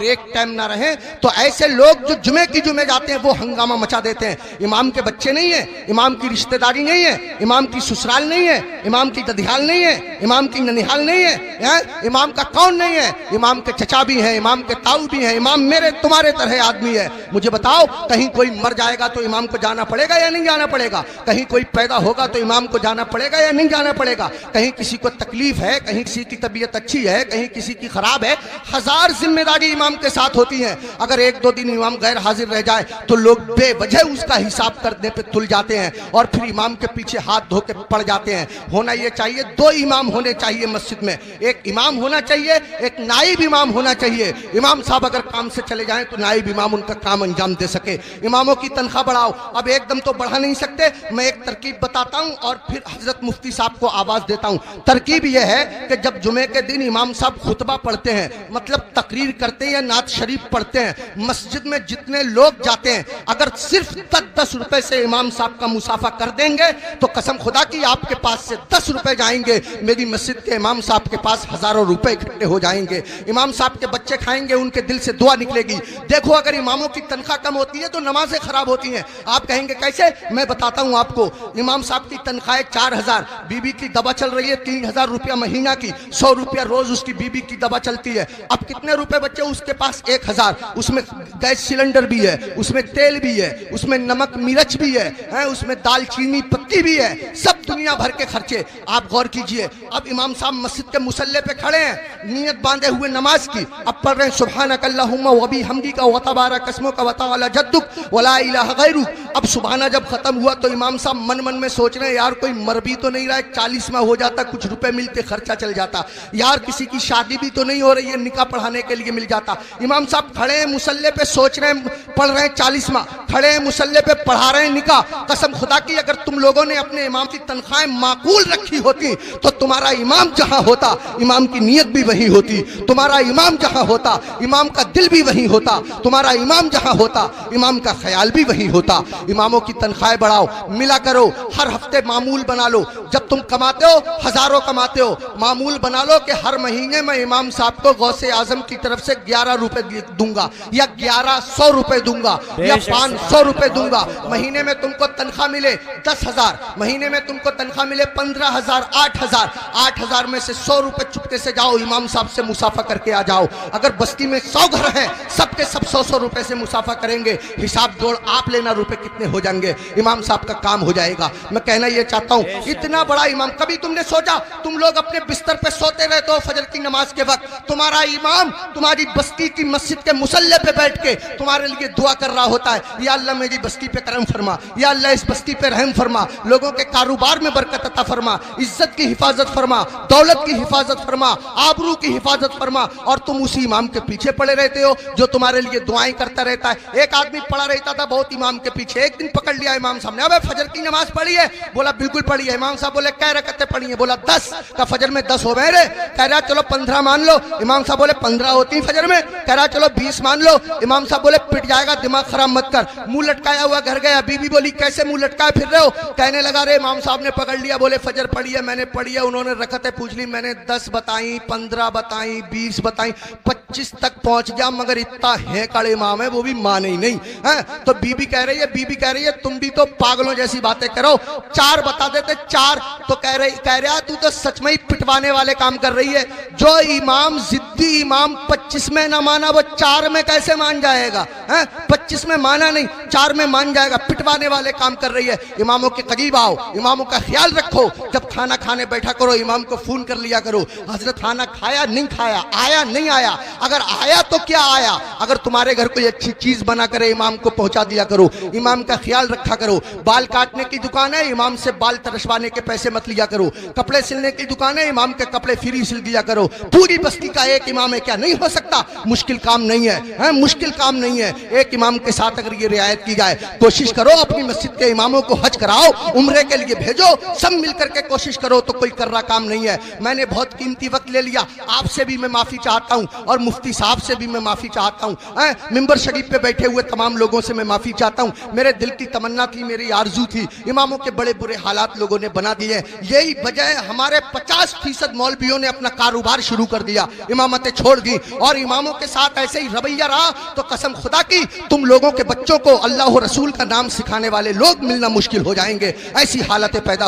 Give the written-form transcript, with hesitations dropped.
एक टाइम ना रहे तो ऐसे लोग जो जुमे की जुमे जाते हैं वो हंगामा मचा देते हैं। इमाम के बच्चे नहीं है, इमाम की रिश्तेदारी नहीं है, इमाम की ससुराल नहीं है, इमाम की ददियाल नहीं है, इमाम की ननिहाल नहीं है, इमाम का कौन नहीं है, इमाम के चचा भी हैं, इमाम के ताऊ भी हैं, इमाम मेरे तुम्हारे तरह आदमी है। मुझे बताओ, कहीं कोई मर जाएगा तो इमाम को जाना पड़ेगा या नहीं जाना पड़ेगा? कहीं कोई पैदा होगा तो इमाम को जाना पड़ेगा या नहीं जाना पड़ेगा? कहीं किसी को तकलीफ है, कहीं किसी की तबीयत अच्छी है, कहीं किसी की खराब है, हजार जिम्मेदारी इमाम के साथ होती हैं। अगर एक दो दिन इमाम गैर हाजिर रह जाए तो लोग बेवजह उसका हिसाब करने पे तुल जाते हैं और फिर इमाम के पीछे हाथ धो के पड़ जाते हैं। होना ये चाहिए, दो इमाम होने चाहिए मस्जिद में, एक इमाम होना चाहिए, एक नाइब इमाम होना चाहिए। इमाम साहब अगर काम से चले जाएं तो नाइब इमाम उनका काम अंजाम दे सके। इमामों की तनख्वाह बढ़ाओ। अब एकदम तो बढ़ा नहीं सकते, मैं एक तरकीब बताता हूं और फिर हजरत मुफ्ती साहब को आवाज देता हूं। तरकीब यह है कि जब जुमे के दिन इमाम साहब खुतबा पढ़ते हैं, मतलब तकरीर करते हैं या नात शरीफ पढ़ते हैं, मस्जिद में जितने लोग जाते हैं अगर सिर्फ 10 रुपए से इमाम साहब का मुसाफा कर देंगे तो कसम खुदा की आपके पास से 10 रुपए जाएंगे, मेरी मस्जिद के इमाम साहब के पास हजारों रुपए इकट्ठे हो जाएंगे। इमाम साहब के बच्चे खाएंगे, उनके दिल से दुआ निकलेगी। देखो, अगर इमामों की तनख्वाह कम होती है तो नमाजें खराब होती हैं। आप कहेंगे कैसे? मैं बताता हूं आपको। इमाम साहब की तनख्वाह 4000, बीबी की दवा चल रही है 3000 रुपया महीना की, 100 रुपया रोज उसकी बीबी की दवा चलती है। अब कितने रुपए बच्चे उसके पास? 1000। उसमें गैस सिलेंडर भी है, उसमें तेल भी है, उसमें नमक मिर्च भी है, उसमें दालचीनी पत्ती भी है, सब दुनिया भर के खर्चे। आप गौर कीजिए, अब इमाम साहब मस्जिद के मुसल्ले पे खड़े हैं, नियत बांधे हुए नमाज की, अब पढ़ रहे हैं सुब्हानक अल्लाहुम्मा व बिहम्दिका व तबारक अस्मुका व तआला जद्दुक व ला इलाहा गैरुक। अब सुबहाना जब खत्म हुआ तो इमाम साहब मन मन में सोच रहे हैं, यार कोई मर भी तो नहीं रहा है, 40वां हो जाता, कुछ रुपए मिलते, खर्चा चल जाता, यार किसी की शादी भी तो नहीं हो रही है, निकाह पढ़ाने के लिए मिल जाता। इमाम साहब खड़े हैं मुसल्ले पे, सोच रहे हैं, पढ़ रहे हैं 40वां, खड़े हैं मुसल्ले पे, पढ़ा रहे हैं निकाह। कसम खुदा की अगर तुम लोगों ने अपने इमाम की तनख्वाहें माकूल रखी होती तो तुम्हारा इमाम जहां होता इमाम की नीयत भी वही होती, तुम्हारा इमाम जहां होता इमाम का दिल भी वही होता, तुम्हारा इमाम जहां होता इमाम का ख्याल भी वही होता। इमामों की तनख्वाहें बढ़ाओ, मिला करो, हर हफ्ते मामूल बना लो। जब तुम कमाते हो, हजारों कमाते हो, मामूल बना लो कि हर महीने में इमाम साहब को गौसे आजम की तरफ से 11 रुपए दूंगा या 1100 रुपए दूंगा या 500 रुपए दूंगा। महीने में तुमको तनख्वाह मिले 10,000, महीने में तुमको तनख्वाह मिले 15,000, 8,000, 8,000 में से 100 रुपए चुपके से जाओ इमाम साहब से मुसाफा करके आ जाओ। अगर बस्ती में 100 घर हैं, सबके सब 100-100 रुपए से मुसाफा करेंगे, हिसाब जोड़ आप लेना रुपए कितने हो जाएंगे, इमाम साहब का काम हो जाएगा। मैं कहना ये चाहता हूँ, इतना बड़ा इमाम, कभी तुमने सोचा, तुम लोग अपने बिस्तर पे सोते रहते हो फजर की नमाज के वक्त, तुम्हारा इमाम तुम्हारी बस्ती की मस्जिद के मुसल्ले पे बैठ के तुम्हारे लिए दुआ कर रहा होता है, या अल्लाह मेरी बस्ती पे करम फरमा, या अल्लाह इस बस्ती पे रहम फरमा, लोगों के कारोबार में बरकत अता फरमा, इज्जत की हिफाजत फरमा, दौलत की हिफाजत फरमा, आबरू की हिफाजत फरमा। और तुम उसी इमाम के पीछे पड़े रहते हो जो तुम्हारे लिए दुआएं करता रहता है। एक आदमी पड़ा रहता था बहुत इमाम के पीछे, एक दिन पकड़ लिया इमाम साहब ने, अबे फजर की नमाज पढ़ी है? बोला बिल्कुल पढ़ी है। इमाम साहब बोले कै रकअतें पढ़ी है? बोला 10। का फजर में 10 हो गए रे? कह रहा चलो 15 मान लो। इमाम साहब बोले 15 होती फजर में? कह रहा चलो 20 मान लो। इमाम साहब बोले पिट जाएगा, दिमाग खराब मत कर। मुंह लटकाया हुआ घर गया, बीबी बोली कैसे मुंह लटकाए फिर रहे हो? कहने लगा रे इमाम साहब ने पकड़ लिया, बोले फजर पढ़ी है? मैंने पढ़ी है। उन्होंने रकअतें पूछ ली, मैंने 10 बताई, 15 बताई, 20 बताई, 25 तक पहुंच गया, मगर इतना है कड़े इमाम है वो भी माने ही नहीं है। तो बीबी कह रही है तुम भी तो पागलों जैसी बातें करो, 4 बता देते 4। तो कह रहा तू तो सच में ही पिटवाने वाले काम कर रही है। जो इमाम जिद्दी इमाम 25 में ना माना वो 4 में कैसे मान जाएगा? 25 में माना नहीं, 4 में मान जाएगा। पिटवाने वाले काम कर रही है। इमामों के करीब आओ, इमामों का ख्याल रखो। जब खाना खाने बैठा करो इमाम को फोन कर लिया करो, हजरत खाना खाया नहीं खाया, आया नहीं आया, अगर आया तो क्या आया। अगर तुम्हारे घर कोई अच्छी चीज बना करे इमाम को पहुंचा दिया करो, इमाम का ख्याल रखा करो। बाल काटने की दुकान है, इमाम से बाल तरसवाने के पैसे मत लिया करो। कपड़े सिलने की दुकान है, इमाम के कपड़े फ्री सिल दिया करो। पूरी बस्ती का एक इमाम है, क्या नहीं हो सकता? मुश्किल काम नहीं है, मुश्किल काम नहीं है। एक इमाम के साथ अगर ये रियायत की जाए, कोशिश करो अपनी मस्जिद के इमामों को हज कराओ, उम्रे के लिए भेजो, सब मिलकर के कोशिश करो तो कोई कर्रा काम नहीं है। मैंने बहुत कीमती वक्त ले लिया, आपसे भी मैं माफी चाहता हूं और मुफ्ती साहब से भी मैं माफी चाहता हूं। चाहता हूँ। मिंबर शरीफ पे बैठे हुए तमाम लोगों से मैं माफ़ी चाहता हूँ। मेरे दिल की तमन्ना थी, मेरी आरजू थी, इमामों के बड़े बुरे हालात लोगों ने बना दिए। यही वजह है हमारे 50% मौलवियों ने अपना कारोबार शुरू कर दिया, इमामतें छोड़ दी, और इमामों के साथ ऐसे ही रवैया रहा तो कसम खुदा की तुम लोगों के बच्चों को अल्लाह और रसूल का नाम सिखाने वाले लोग मिलना मुश्किल हो जाएंगे। ऐसी हालतें पैदा